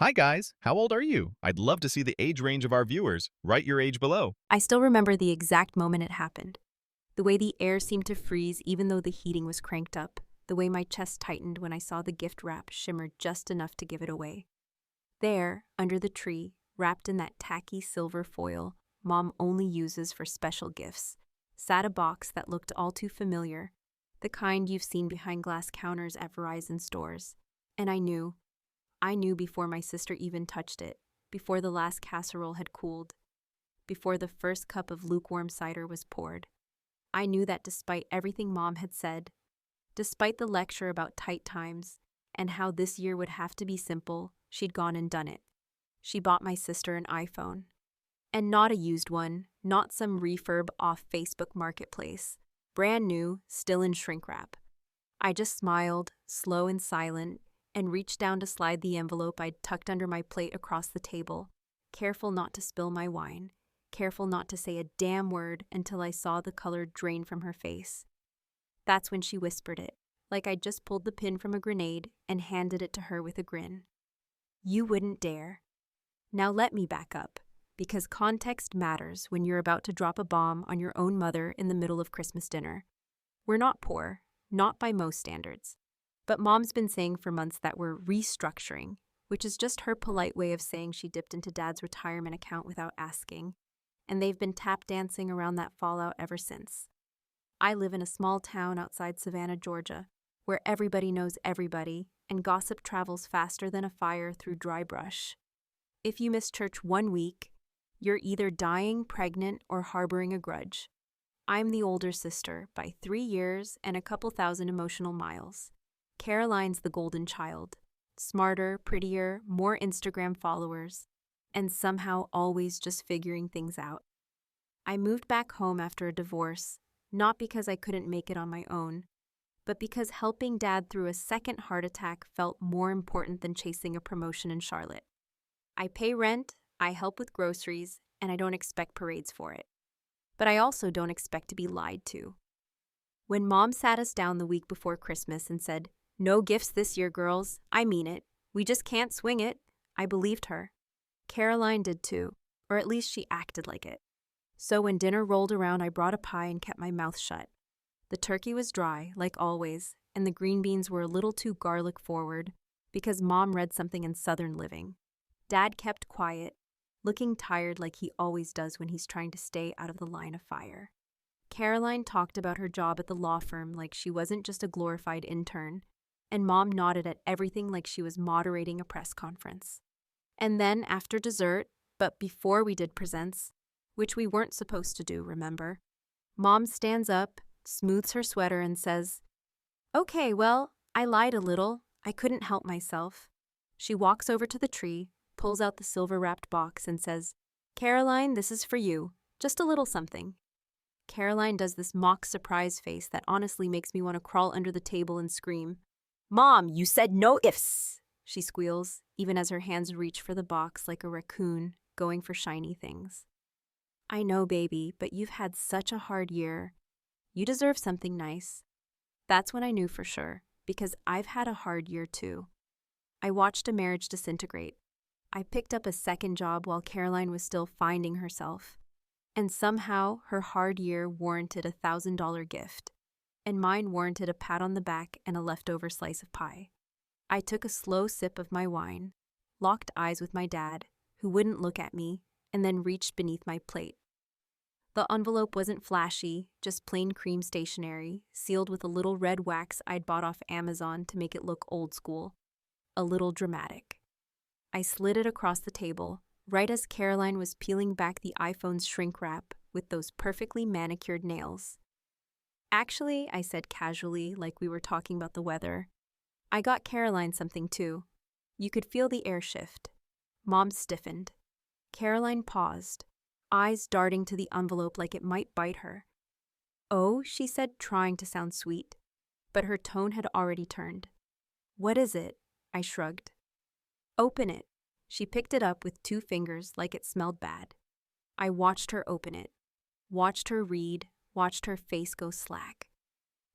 Hi guys, how old are you? I'd love to see the age range of our viewers. Write your age below. I still remember the exact moment it happened. The way the air seemed to freeze even though the heating was cranked up. The way my chest tightened when I saw the gift wrap shimmer just enough to give it away. There, under the tree, wrapped in that tacky silver foil Mom only uses for special gifts, sat a box that looked all too familiar, the kind you've seen behind glass counters at Verizon stores. And I knew before my sister even touched it, before the last casserole had cooled, before the first cup of lukewarm cider was poured. I knew that despite everything Mom had said, despite the lecture about tight times and how this year would have to be simple, she'd gone and done it. She bought my sister an iPhone. And not a used one, not some refurb off Facebook Marketplace. Brand new, still in shrink wrap. I just smiled, slow and silent, and reached down to slide the envelope I'd tucked under my plate across the table, careful not to spill my wine, careful not to say a damn word until I saw the color drain from her face. That's when she whispered it, like I'd just pulled the pin from a grenade and handed it to her with a grin. "You wouldn't dare." Now let me back up, because context matters when you're about to drop a bomb on your own mother in the middle of Christmas dinner. We're not poor, not by most standards. But Mom's been saying for months that we're restructuring, which is just her polite way of saying she dipped into Dad's retirement account without asking, and they've been tap dancing around that fallout ever since. I live in a small town outside Savannah, Georgia, where everybody knows everybody, and gossip travels faster than a fire through dry brush. If you miss church 1 week, you're either dying, pregnant, or harboring a grudge. I'm the older sister by 3 years and a couple thousand emotional miles. Caroline's the golden child. Smarter, prettier, more Instagram followers, and somehow always just figuring things out. I moved back home after a divorce, not because I couldn't make it on my own, but because helping Dad through a second heart attack felt more important than chasing a promotion in Charlotte. I pay rent, I help with groceries, and I don't expect parades for it. But I also don't expect to be lied to. When Mom sat us down the week before Christmas and said, "No gifts this year, girls. I mean it. We just can't swing it," I believed her. Caroline did too, or at least she acted like it. So when dinner rolled around, I brought a pie and kept my mouth shut. The turkey was dry, like always, and the green beans were a little too garlic forward because Mom read something in Southern Living. Dad kept quiet, looking tired like he always does when he's trying to stay out of the line of fire. Caroline talked about her job at the law firm like she wasn't just a glorified intern, and Mom nodded at everything like she was moderating a press conference. And then, after dessert, but before we did presents, which we weren't supposed to do, remember, Mom stands up, smooths her sweater, and says, "Okay, well, I lied a little. I couldn't help myself." She walks over to the tree, pulls out the silver-wrapped box, and says, "Caroline, this is for you. Just a little something." Caroline does this mock surprise face that honestly makes me want to crawl under the table and scream. "Mom, you said no ifs," she squeals, even as her hands reach for the box like a raccoon going for shiny things. "I know, baby, but you've had such a hard year. You deserve something nice." That's when I knew for sure, because I've had a hard year too. I watched a marriage disintegrate. I picked up a second job while Caroline was still finding herself. And somehow, her hard year warranted a $1,000 gift. And mine warranted a pat on the back and a leftover slice of pie. I took a slow sip of my wine, locked eyes with my dad, who wouldn't look at me, and then reached beneath my plate. The envelope wasn't flashy, just plain cream stationery, sealed with a little red wax I'd bought off Amazon to make it look old school. A little dramatic. I slid it across the table, right as Caroline was peeling back the iPhone's shrink wrap with those perfectly manicured nails. "Actually," I said casually, like we were talking about the weather, "I got Caroline something too." You could feel the air shift. Mom stiffened. Caroline paused, eyes darting to the envelope like it might bite her. "Oh," she said, trying to sound sweet, but her tone had already turned. "What is it?" I shrugged. "Open it." She picked it up with 2 fingers like it smelled bad. I watched her open it, watched her read, watched her face go slack.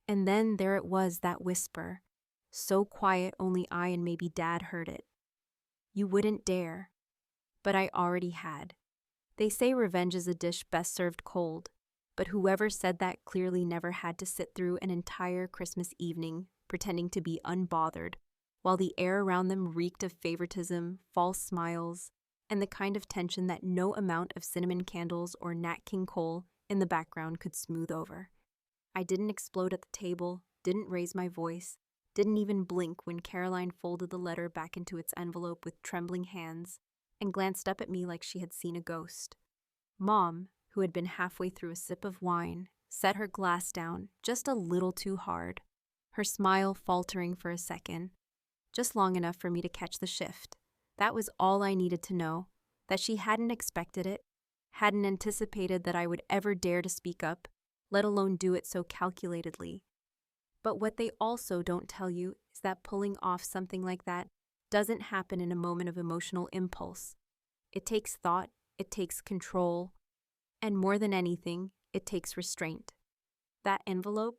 And then there it was, that whisper, so quiet only I and maybe Dad heard it. You wouldn't dare. But I already had. They say revenge is a dish best served cold, but whoever said that clearly never had to sit through an entire Christmas evening pretending to be unbothered, while the air around them reeked of favoritism, false smiles, and the kind of tension that no amount of cinnamon candles or Nat King Cole in the background could smooth over. I didn't explode at the table, didn't raise my voice, didn't even blink when Caroline folded the letter back into its envelope with trembling hands and glanced up at me like she had seen a ghost. Mom, who had been halfway through a sip of wine, set her glass down just a little too hard, her smile faltering for a second, just long enough for me to catch the shift. That was all I needed to know, that she hadn't expected it, hadn't anticipated that I would ever dare to speak up, let alone do it so calculatedly. But what they also don't tell you is that pulling off something like that doesn't happen in a moment of emotional impulse. It takes thought, it takes control, and more than anything, it takes restraint. That envelope?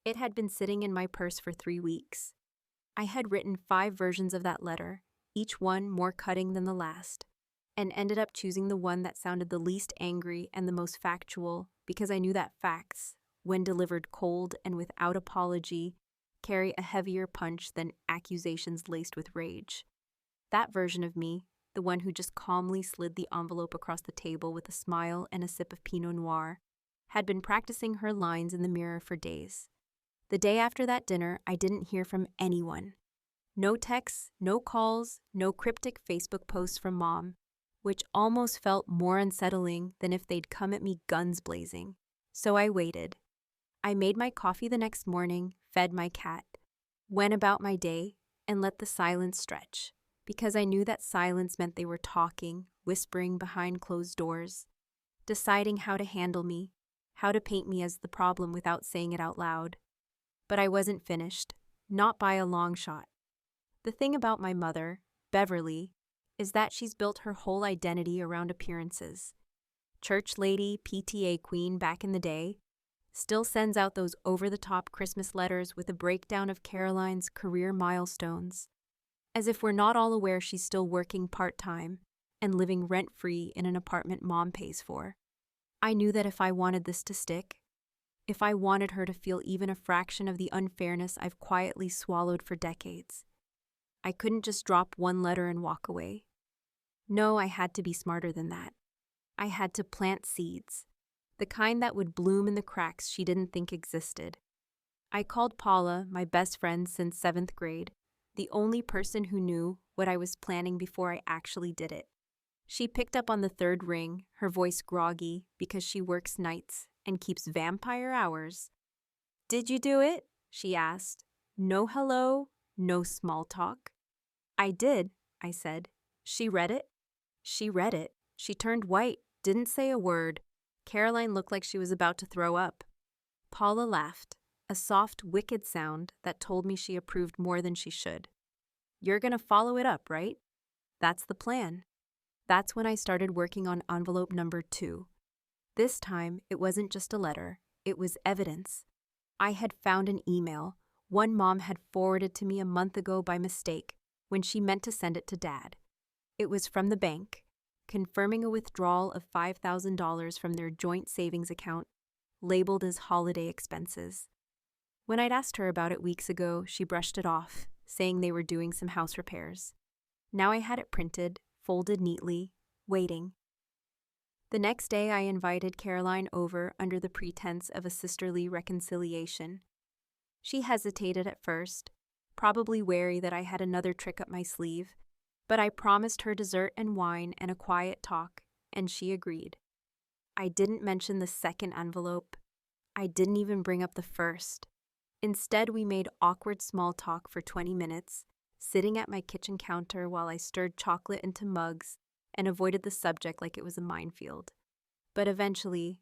It had been sitting in my purse for 3 weeks. I had written 5 versions of that letter, each one more cutting than the last, and ended up choosing the one that sounded the least angry and the most factual because I knew that facts, when delivered cold and without apology, carry a heavier punch than accusations laced with rage. That version of me, the one who just calmly slid the envelope across the table with a smile and a sip of Pinot Noir, had been practicing her lines in the mirror for days. The day after that dinner, I didn't hear from anyone. No texts, no calls, no cryptic Facebook posts from Mom, which almost felt more unsettling than if they'd come at me guns blazing. So I waited. I made my coffee the next morning, fed my cat, went about my day, and let the silence stretch, because I knew that silence meant they were talking, whispering behind closed doors, deciding how to handle me, how to paint me as the problem without saying it out loud. But I wasn't finished, not by a long shot. The thing about my mother, Beverly, is that she's built her whole identity around appearances. Church lady, PTA queen back in the day, still sends out those over-the-top Christmas letters with a breakdown of Caroline's career milestones, as if we're not all aware she's still working part-time and living rent-free in an apartment Mom pays for. I knew that if I wanted this to stick, if I wanted her to feel even a fraction of the unfairness I've quietly swallowed for decades, I couldn't just drop one letter and walk away. No, I had to be smarter than that. I had to plant seeds, the kind that would bloom in the cracks she didn't think existed. I called Paula, my best friend since 7th grade, the only person who knew what I was planning before I actually did it. She picked up on the 3rd ring, her voice groggy because she works nights and keeps vampire hours. "Did you do it?" she asked. No hello, no small talk. "I did," I said. "She read it?" She read it. She turned white, didn't say a word. Caroline looked like she was about to throw up. Paula laughed, a soft, wicked sound that told me she approved more than she should. "You're gonna follow it up, right?" "That's the plan." That's when I started working on envelope number 2. This time, it wasn't just a letter, it was evidence. I had found an email, one Mom had forwarded to me a month ago by mistake when she meant to send it to Dad. It was from the bank, confirming a withdrawal of $5,000 from their joint savings account, labeled as holiday expenses. When I'd asked her about it weeks ago, she brushed it off, saying they were doing some house repairs. Now I had it printed, folded neatly, waiting. The next day, I invited Caroline over under the pretense of a sisterly reconciliation. She hesitated at first, probably wary that I had another trick up my sleeve, but I promised her dessert and wine and a quiet talk, and she agreed. I didn't mention the second envelope. I didn't even bring up the first. Instead, we made awkward small talk for 20 minutes, sitting at my kitchen counter while I stirred chocolate into mugs and avoided the subject like it was a minefield. But eventually,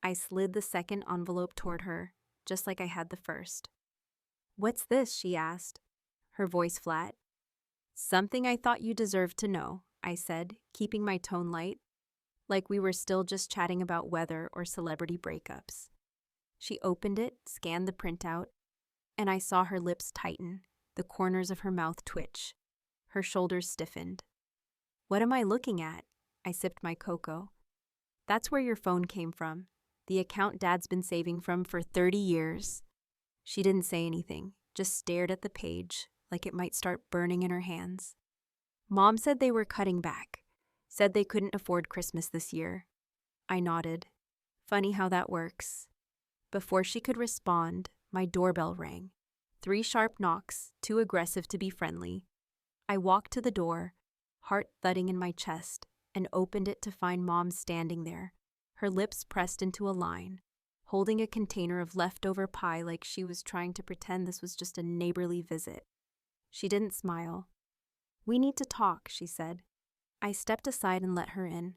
I slid the second envelope toward her, just like I had the first. "What's this?" she asked, her voice flat. "Something I thought you deserved to know," I said, keeping my tone light, like we were still just chatting about weather or celebrity breakups. She opened it, scanned the printout, and I saw her lips tighten, the corners of her mouth twitch. Her shoulders stiffened. What am I looking at? I sipped my cocoa. That's where your phone came from. The account Dad's been saving from for 30 years. She didn't say anything, just stared at the page like it might start burning in her hands. Mom said they were cutting back, said they couldn't afford Christmas this year. I nodded. Funny how that works. Before she could respond, my doorbell rang. 3 sharp knocks, too aggressive to be friendly. I walked to the door, heart thudding in my chest, and opened it to find Mom standing there, her lips pressed into a line, holding a container of leftover pie like she was trying to pretend this was just a neighborly visit. She didn't smile. "We need to talk," she said. I stepped aside and let her in,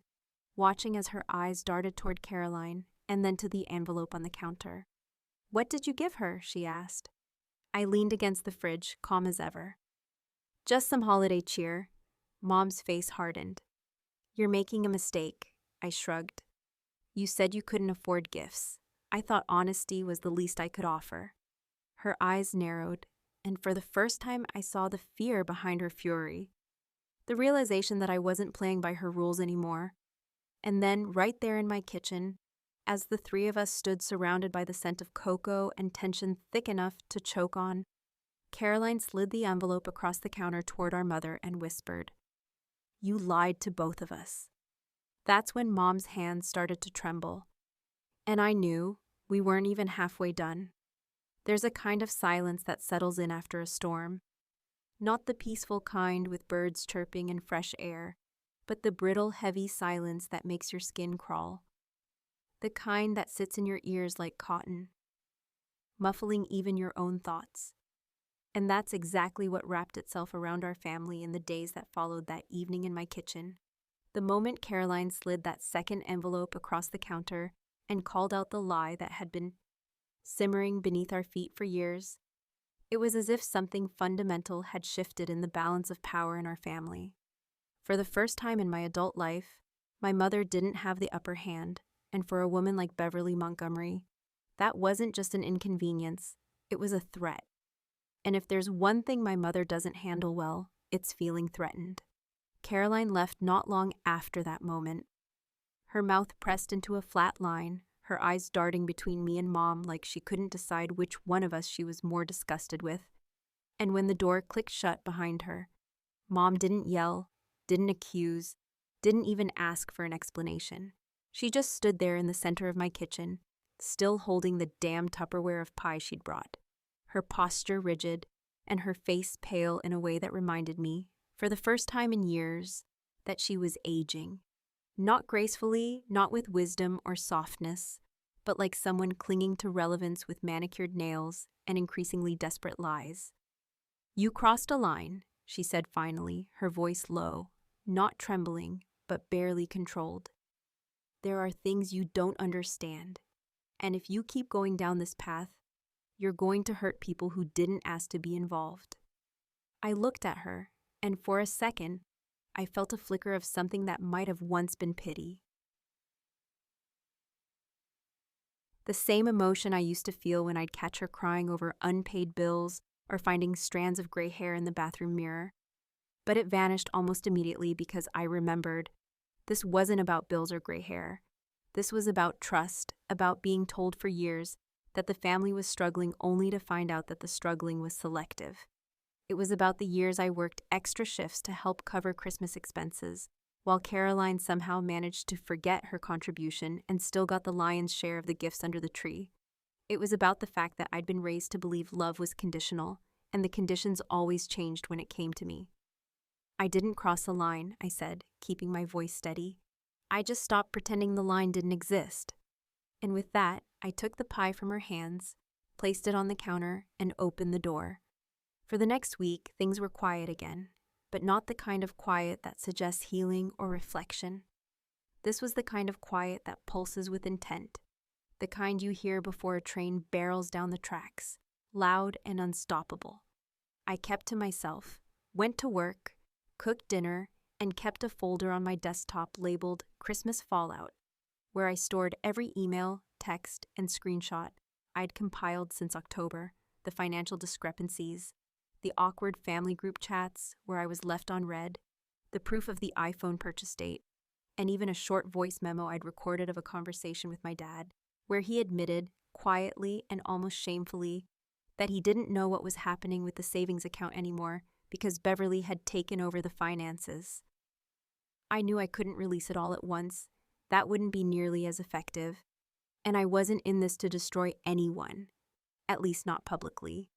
watching as her eyes darted toward Caroline and then to the envelope on the counter. "What did you give her?" she asked. I leaned against the fridge, calm as ever. "Just some holiday cheer." Mom's face hardened. "You're making a mistake," I shrugged. "You said you couldn't afford gifts. I thought honesty was the least I could offer." Her eyes narrowed, and for the first time I saw the fear behind her fury. The realization that I wasn't playing by her rules anymore. And then, right there in my kitchen, as the 3 of us stood surrounded by the scent of cocoa and tension thick enough to choke on, Caroline slid the envelope across the counter toward our mother and whispered, "You lied to both of us." That's when Mom's hands started to tremble. And I knew we weren't even halfway done. There's a kind of silence that settles in after a storm. Not the peaceful kind with birds chirping and fresh air, but the brittle, heavy silence that makes your skin crawl. The kind that sits in your ears like cotton, muffling even your own thoughts. And that's exactly what wrapped itself around our family in the days that followed that evening in my kitchen. The moment Caroline slid that second envelope across the counter and called out the lie that had been simmering beneath our feet for years, it was as if something fundamental had shifted in the balance of power in our family. For the first time in my adult life, my mother didn't have the upper hand, and for a woman like Beverly Montgomery, that wasn't just an inconvenience, it was a threat. And if there's one thing my mother doesn't handle well, it's feeling threatened. Caroline left not long after that moment. Her mouth pressed into a flat line, her eyes darting between me and Mom like she couldn't decide which one of us she was more disgusted with. And when the door clicked shut behind her, Mom didn't yell, didn't accuse, didn't even ask for an explanation. She just stood there in the center of my kitchen, still holding the damn Tupperware of pie she'd brought, her posture rigid and her face pale in a way that reminded me, for the first time in years, that she was aging. Not gracefully, not with wisdom or softness, but like someone clinging to relevance with manicured nails and increasingly desperate lies. "You crossed a line," she said finally, her voice low, not trembling, but barely controlled. "There are things you don't understand, and if you keep going down this path, you're going to hurt people who didn't ask to be involved." I looked at her, and for a second, I felt a flicker of something that might have once been pity. The same emotion I used to feel when I'd catch her crying over unpaid bills or finding strands of gray hair in the bathroom mirror. But it vanished almost immediately because I remembered this wasn't about bills or gray hair. This was about trust, about being told for years that the family was struggling only to find out that the struggling was selective. It was about the years I worked extra shifts to help cover Christmas expenses, while Caroline somehow managed to forget her contribution and still got the lion's share of the gifts under the tree. It was about the fact that I'd been raised to believe love was conditional, and the conditions always changed when it came to me. "I didn't cross a line," I said, keeping my voice steady. "I just stopped pretending the line didn't exist." And with that, I took the pie from her hands, placed it on the counter, and opened the door. For the next week, things were quiet again, but not the kind of quiet that suggests healing or reflection. This was the kind of quiet that pulses with intent, the kind you hear before a train barrels down the tracks, loud and unstoppable. I kept to myself, went to work, cooked dinner, and kept a folder on my desktop labeled Christmas Fallout, where I stored every email, text, and screenshot I'd compiled since October, the financial discrepancies, the awkward family group chats where I was left on read, the proof of the iPhone purchase date, and even a short voice memo I'd recorded of a conversation with my dad, where he admitted, quietly and almost shamefully, that he didn't know what was happening with the savings account anymore because Beverly had taken over the finances. I knew I couldn't release it all at once. That wouldn't be nearly as effective. And I wasn't in this to destroy anyone, at least not publicly.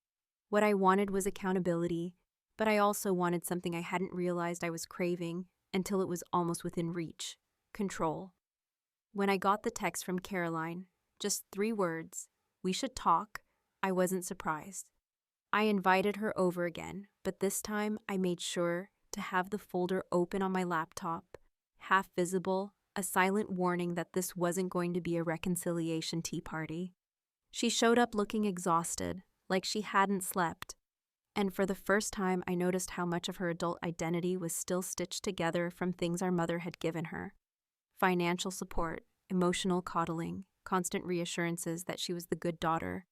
What I wanted was accountability, but I also wanted something I hadn't realized I was craving until it was almost within reach: control. When I got the text from Caroline, just 3 words, "We should talk," I wasn't surprised. I invited her over again, but this time I made sure to have the folder open on my laptop, half visible, a silent warning that this wasn't going to be a reconciliation tea party. She showed up looking exhausted, like she hadn't slept, and for the first time I noticed how much of her adult identity was still stitched together from things our mother had given her: financial support, emotional coddling, constant reassurances that she was the good daughter.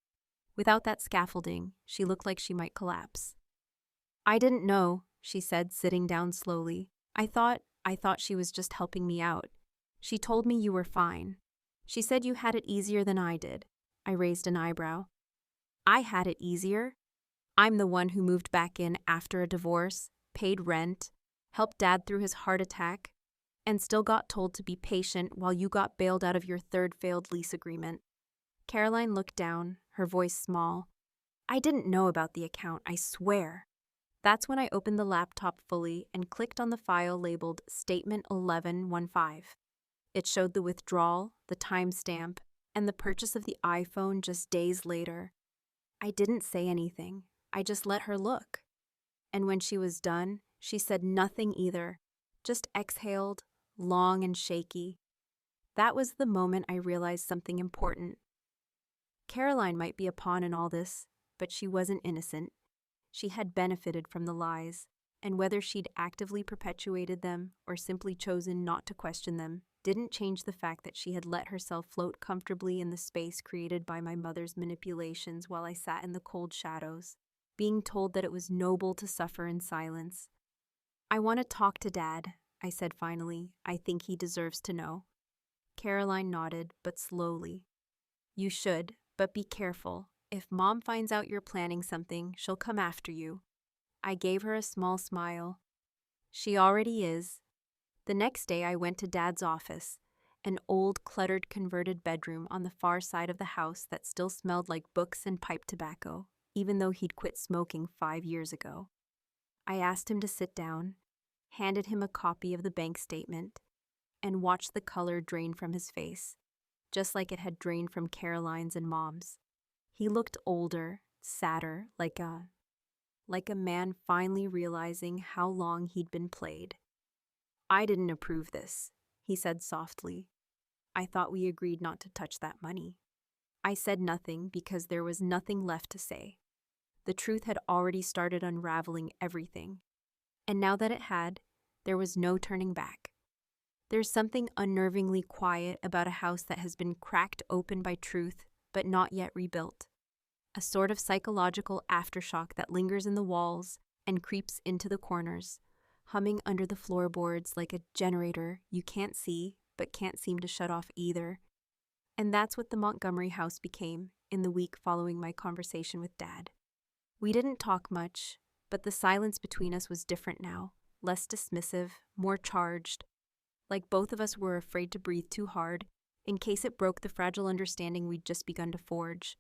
Without that scaffolding, she looked like she might collapse. "I didn't know," she said, sitting down slowly. I thought she was just helping me out. She told me you were fine. She said you had it easier than I did." I raised an eyebrow. "I had it easier? I'm the one who moved back in after a divorce, paid rent, helped Dad through his heart attack, and still got told to be patient while you got bailed out of your 3rd failed lease agreement." Caroline looked down, her voice small. "I didn't know about the account, I swear." That's when I opened the laptop fully and clicked on the file labeled Statement 1115. It showed the withdrawal, the timestamp, and the purchase of the iPhone just days later. I didn't say anything. I just let her look. And when she was done, she said nothing either, just exhaled, long and shaky. That was the moment I realized something important. Caroline might be a pawn in all this, but she wasn't innocent. She had benefited from the lies, and whether she'd actively perpetuated them or simply chosen not to question them didn't change the fact that she had let herself float comfortably in the space created by my mother's manipulations while I sat in the cold shadows, being told that it was noble to suffer in silence. "I want to talk to Dad," I said finally. "I think he deserves to know." Caroline nodded, but slowly. "You should, but be careful. If Mom finds out you're planning something, she'll come after you." I gave her a small smile. "She already is." The next day I went to Dad's office, an old, cluttered, converted bedroom on the far side of the house that still smelled like books and pipe tobacco, even though he'd quit smoking 5 years ago. I asked him to sit down, handed him a copy of the bank statement, and watched the color drain from his face, just like it had drained from Caroline's and Mom's. He looked older, sadder, like a man finally realizing how long he'd been played. "I didn't approve this," he said softly. "I thought we agreed not to touch that money." I said nothing because there was nothing left to say. The truth had already started unraveling everything. And now that it had, there was no turning back. There's something unnervingly quiet about a house that has been cracked open by truth, but not yet rebuilt. A sort of psychological aftershock that lingers in the walls and creeps into the corners, humming under the floorboards like a generator you can't see but can't seem to shut off either. And that's what the Montgomery house became in the week following my conversation with Dad. We didn't talk much, but the silence between us was different now, less dismissive, more charged, like both of us were afraid to breathe too hard in case it broke the fragile understanding we'd just begun to forge.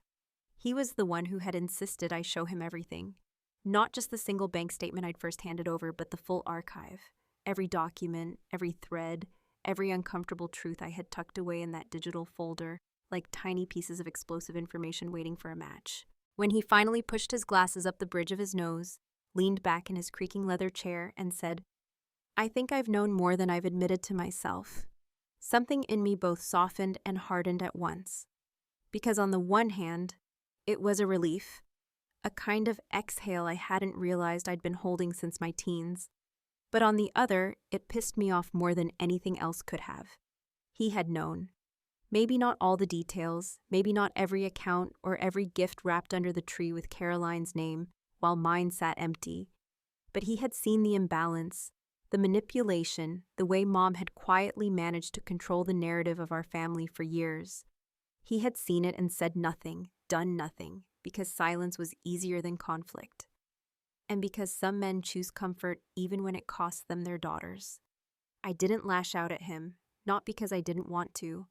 He was the one who had insisted I show him everything. Not just the single bank statement I'd first handed over, but the full archive. Every document, every thread, every uncomfortable truth I had tucked away in that digital folder, like tiny pieces of explosive information waiting for a match. When he finally pushed his glasses up the bridge of his nose, leaned back in his creaking leather chair, and said, "I think I've known more than I've admitted to myself." Something in me both softened and hardened at once. Because on the one hand, it was a relief, a kind of exhale I hadn't realized I'd been holding since my teens. But on the other, it pissed me off more than anything else could have. He had known. Maybe not all the details, maybe not every account or every gift wrapped under the tree with Caroline's name, while mine sat empty. But he had seen the imbalance, the manipulation, the way Mom had quietly managed to control the narrative of our family for years. He had seen it and said nothing, done nothing, because silence was easier than conflict. And because some men choose comfort even when it costs them their daughters. I didn't lash out at him, not because I didn't want to,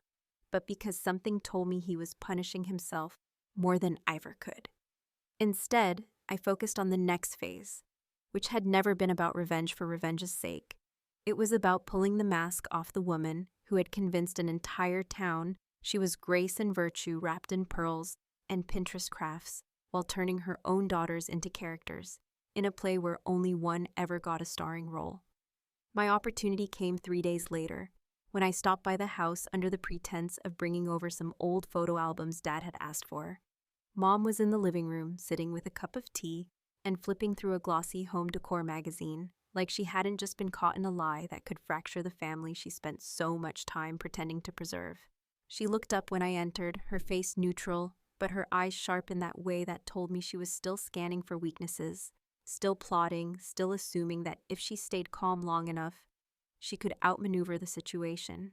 but because something told me he was punishing himself more than I ever could. Instead, I focused on the next phase, which had never been about revenge for revenge's sake. It was about pulling the mask off the woman who had convinced an entire town she was grace and virtue wrapped in pearls and Pinterest crafts, while turning her own daughters into characters, in a play where only one ever got a starring role. My opportunity came 3 days later, when I stopped by the house under the pretense of bringing over some old photo albums Dad had asked for. Mom was in the living room, sitting with a cup of tea and flipping through a glossy home decor magazine, like she hadn't just been caught in a lie that could fracture the family she spent so much time pretending to preserve. She looked up when I entered, her face neutral, but her eyes sharp in that way that told me she was still scanning for weaknesses, still plotting, still assuming that if she stayed calm long enough, she could outmaneuver the situation.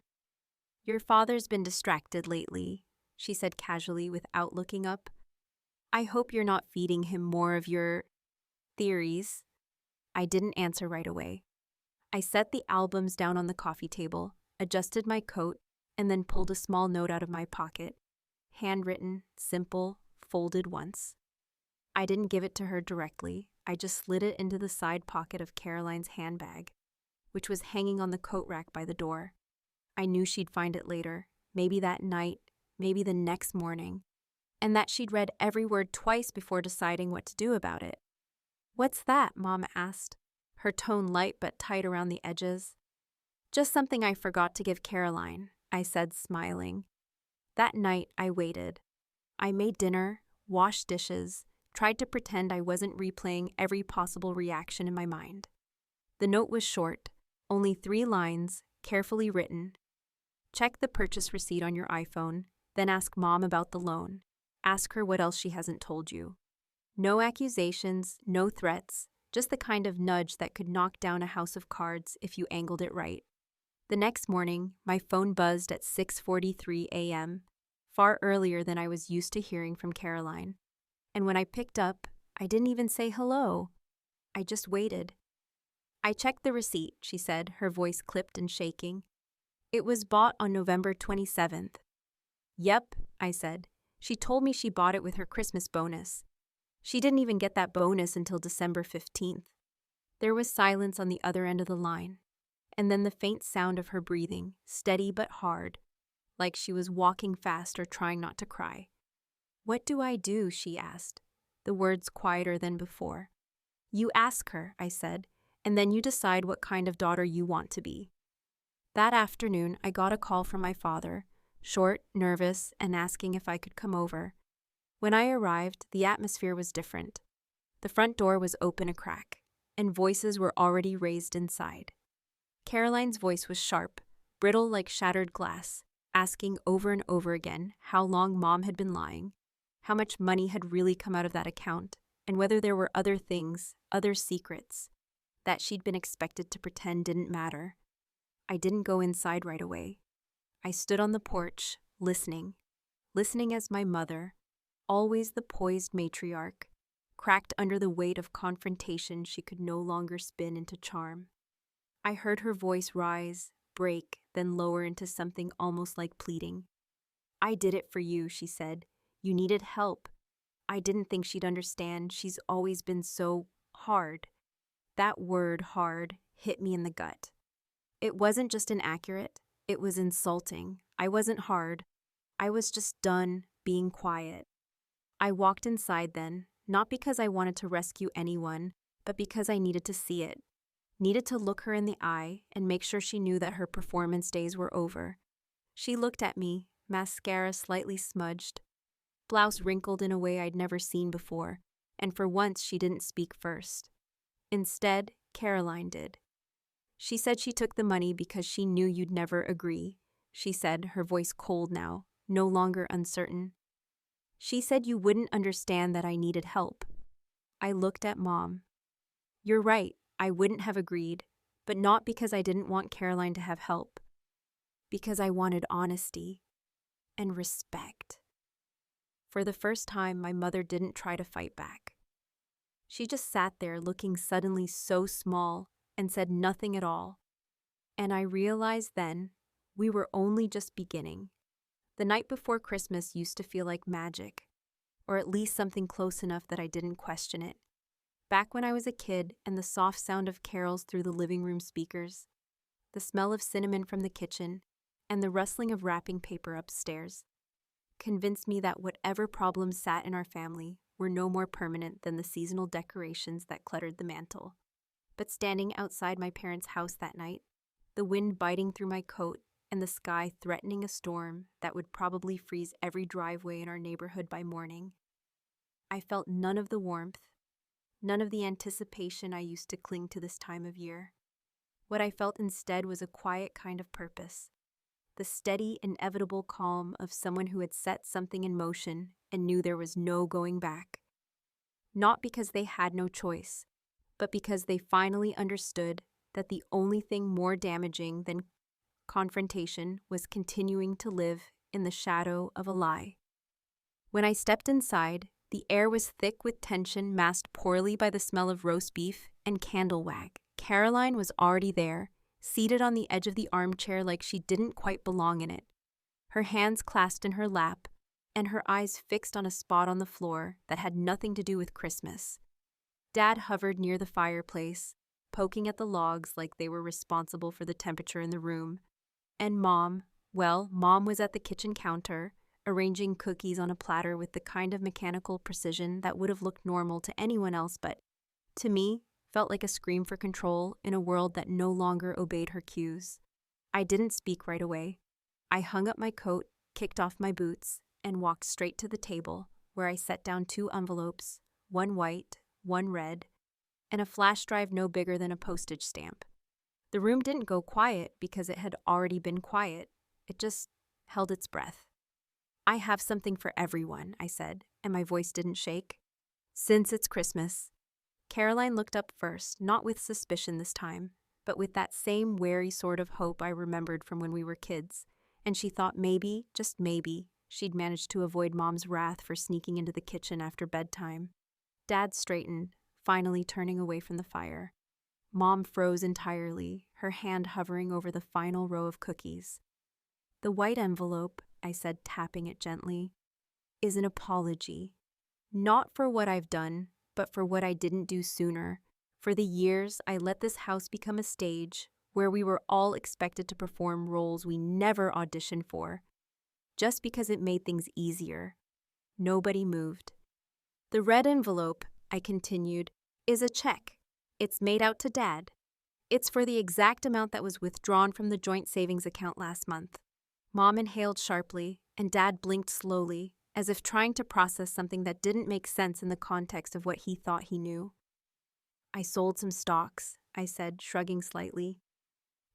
"Your father's been distracted lately," she said casually without looking up. "I hope you're not feeding him more of your theories." I didn't answer right away. I set the albums down on the coffee table, adjusted my coat, and then pulled a small note out of my pocket. Handwritten, simple, folded once. I didn't give it to her directly. I just slid it into the side pocket of Caroline's handbag, which was hanging on the coat rack by the door. I knew she'd find it later, maybe that night, maybe the next morning, and that she'd read every word twice before deciding what to do about it. "What's that?" Mom asked, her tone light but tight around the edges. "Just something I forgot to give Caroline," I said, smiling. That night, I waited. I made dinner, washed dishes, tried to pretend I wasn't replaying every possible reaction in my mind. The note was short, only 3 lines, carefully written. "Check the purchase receipt on your iPhone, then ask Mom about the loan. Ask her what else she hasn't told you." No accusations, no threats, just the kind of nudge that could knock down a house of cards if you angled it right. The next morning, my phone buzzed at 6:43 a.m., far earlier than I was used to hearing from Caroline. And when I picked up, I didn't even say hello. I just waited. "I checked the receipt," she said, her voice clipped and shaking. "It was bought on November 27th. "Yep," I said. "She told me she bought it with her Christmas bonus. She didn't even get that bonus until December 15th. There was silence on the other end of the line, and then the faint sound of her breathing, steady but hard, like she was walking fast or trying not to cry. "What do I do?" she asked, the words quieter than before. "You ask her," I said, "and then you decide what kind of daughter you want to be." That afternoon, I got a call from my father, short, nervous, and asking if I could come over. When I arrived, the atmosphere was different. The front door was open a crack, and voices were already raised inside. Caroline's voice was sharp, brittle like shattered glass, asking over and over again how long Mom had been lying, how much money had really come out of that account, and whether there were other things, other secrets, that she'd been expected to pretend didn't matter. I didn't go inside right away. I stood on the porch, listening as my mother, always the poised matriarch, cracked under the weight of confrontation she could no longer spin into charm. I heard her voice rise, break, then lower into something almost like pleading. "I did it for you," she said. "You needed help. I didn't think she'd understand. She's always been so hard." That word, hard, hit me in the gut. It wasn't just inaccurate, it was insulting. I wasn't hard. I was just done being quiet. I walked inside then, not because I wanted to rescue anyone, but because I needed to see it. Needed to look her in the eye and make sure she knew that her performance days were over. She looked at me, mascara slightly smudged, blouse wrinkled in a way I'd never seen before, and for once she didn't speak first. Instead, Caroline did. She said she took the money because she knew you'd never agree, she said, her voice cold now, no longer uncertain. She said you wouldn't understand that I needed help. I looked at Mom. You're right, I wouldn't have agreed, but not because I didn't want Caroline to have help. Because I wanted honesty and respect. For the first time, my mother didn't try to fight back. She just sat there looking suddenly so small and said nothing at all. And I realized then we were only just beginning. The night before Christmas used to feel like magic, or at least something close enough that I didn't question it. Back when I was a kid and the soft sound of carols through the living room speakers, the smell of cinnamon from the kitchen, and the rustling of wrapping paper upstairs convinced me that whatever problems sat in our family were no more permanent than the seasonal decorations that cluttered the mantel. But standing outside my parents' house that night, the wind biting through my coat and the sky threatening a storm that would probably freeze every driveway in our neighborhood by morning, I felt none of the warmth, none of the anticipation I used to cling to this time of year. What I felt instead was a quiet kind of purpose, the steady, inevitable calm of someone who had set something in motion and knew there was no going back. Not because they had no choice, but because they finally understood that the only thing more damaging than confrontation was continuing to live in the shadow of a lie. When I stepped inside, the air was thick with tension masked poorly by the smell of roast beef and candle wag. Caroline was already there, seated on the edge of the armchair like she didn't quite belong in it, her hands clasped in her lap, and her eyes fixed on a spot on the floor that had nothing to do with Christmas. Dad hovered near the fireplace, poking at the logs like they were responsible for the temperature in the room. And Mom was at the kitchen counter, arranging cookies on a platter with the kind of mechanical precision that would have looked normal to anyone else but, to me, felt like a scream for control in a world that no longer obeyed her cues. I didn't speak right away. I hung up my coat, kicked off my boots, and walked straight to the table, where I set down 2 envelopes, one white, one red, and a flash drive no bigger than a postage stamp. The room didn't go quiet because it had already been quiet. It just held its breath. I have something for everyone, I said, and my voice didn't shake. Since it's Christmas. Caroline looked up first, not with suspicion this time, but with that same wary sort of hope I remembered from when we were kids, and she thought maybe, just maybe, she'd managed to avoid Mom's wrath for sneaking into the kitchen after bedtime. Dad straightened, finally turning away from the fire. Mom froze entirely, her hand hovering over the final row of cookies. The white envelope, I said, tapping it gently, is an apology. Not for what I've done, but for what I didn't do sooner. For the years I let this house become a stage where we were all expected to perform roles we never auditioned for, just because it made things easier. Nobody moved. The red envelope, I continued, is a check. It's made out to Dad. It's for the exact amount that was withdrawn from the joint savings account last month. Mom inhaled sharply, and Dad blinked slowly, as if trying to process something that didn't make sense in the context of what he thought he knew. I sold some stocks, I said, shrugging slightly.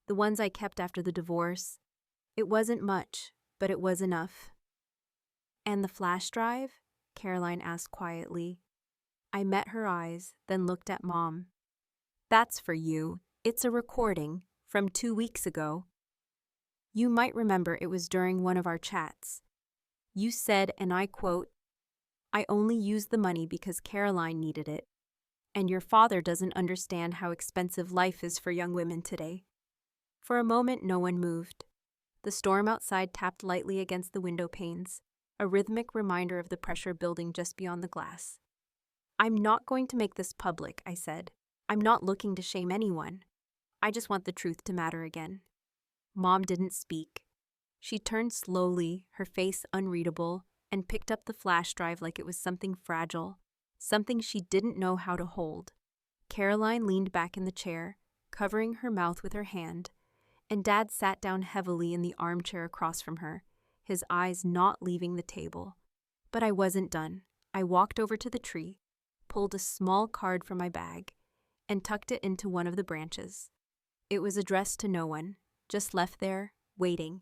The ones I kept after the divorce. It wasn't much, but it was enough. And the flash drive? Caroline asked quietly. I met her eyes, then looked at Mom. That's for you. It's a recording from 2 weeks ago. You might remember it was during one of our chats. You said, and I quote, I only used the money because Caroline needed it, and your father doesn't understand how expensive life is for young women today. For a moment, no one moved. The storm outside tapped lightly against the window panes, a rhythmic reminder of the pressure building just beyond the glass. I'm not going to make this public, I said. I'm not looking to shame anyone. I just want the truth to matter again. Mom didn't speak. She turned slowly, her face unreadable, and picked up the flash drive like it was something fragile, something she didn't know how to hold. Caroline leaned back in the chair, covering her mouth with her hand, and Dad sat down heavily in the armchair across from her, his eyes not leaving the table. But I wasn't done. I walked over to the tree, pulled a small card from my bag, and tucked it into one of the branches. It was addressed to no one, just left there, waiting.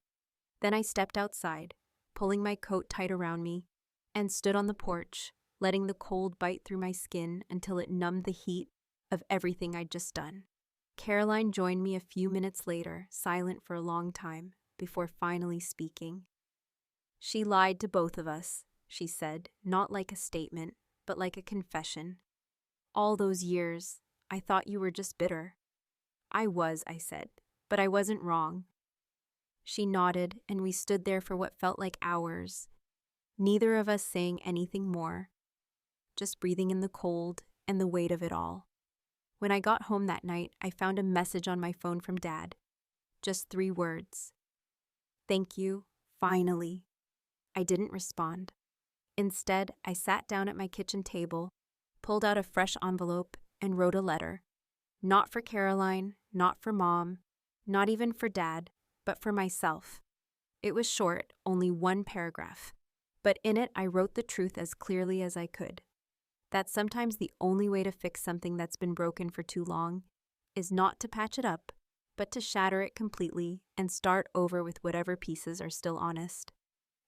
Then I stepped outside, pulling my coat tight around me, and stood on the porch, letting the cold bite through my skin until it numbed the heat of everything I'd just done. Caroline joined me a few minutes later, silent for a long time, before finally speaking. "She lied to both of us," she said, not like a statement, but like a confession. "All those years, I thought you were just bitter." "I was," I said, "but I wasn't wrong." She nodded, and we stood there for what felt like hours, neither of us saying anything more, just breathing in the cold and the weight of it all. When I got home that night, I found a message on my phone from Dad. Just 3 words. "Thank you, finally." I didn't respond. Instead, I sat down at my kitchen table, pulled out a fresh envelope, and wrote a letter. Not for Caroline, not for Mom, not even for Dad, but for myself. It was short, only 1 paragraph, but in it I wrote the truth as clearly as I could. That sometimes the only way to fix something that's been broken for too long is not to patch it up, but to shatter it completely and start over with whatever pieces are still honest.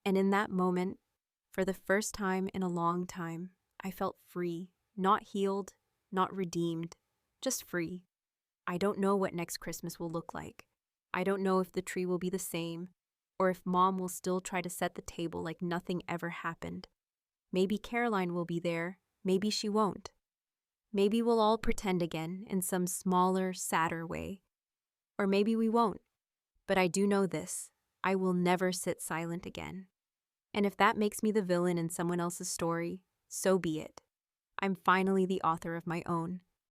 And in that moment, for the first time in a long time, I felt free, not healed, not redeemed, just free. I don't know what next Christmas will look like. I don't know if the tree will be the same, or if Mom will still try to set the table like nothing ever happened. Maybe Caroline will be there, maybe she won't. Maybe we'll all pretend again in some smaller, sadder way. Or maybe we won't. But I do know this: I will never sit silent again. And if that makes me the villain in someone else's story, so be it. I'm finally the author of my own.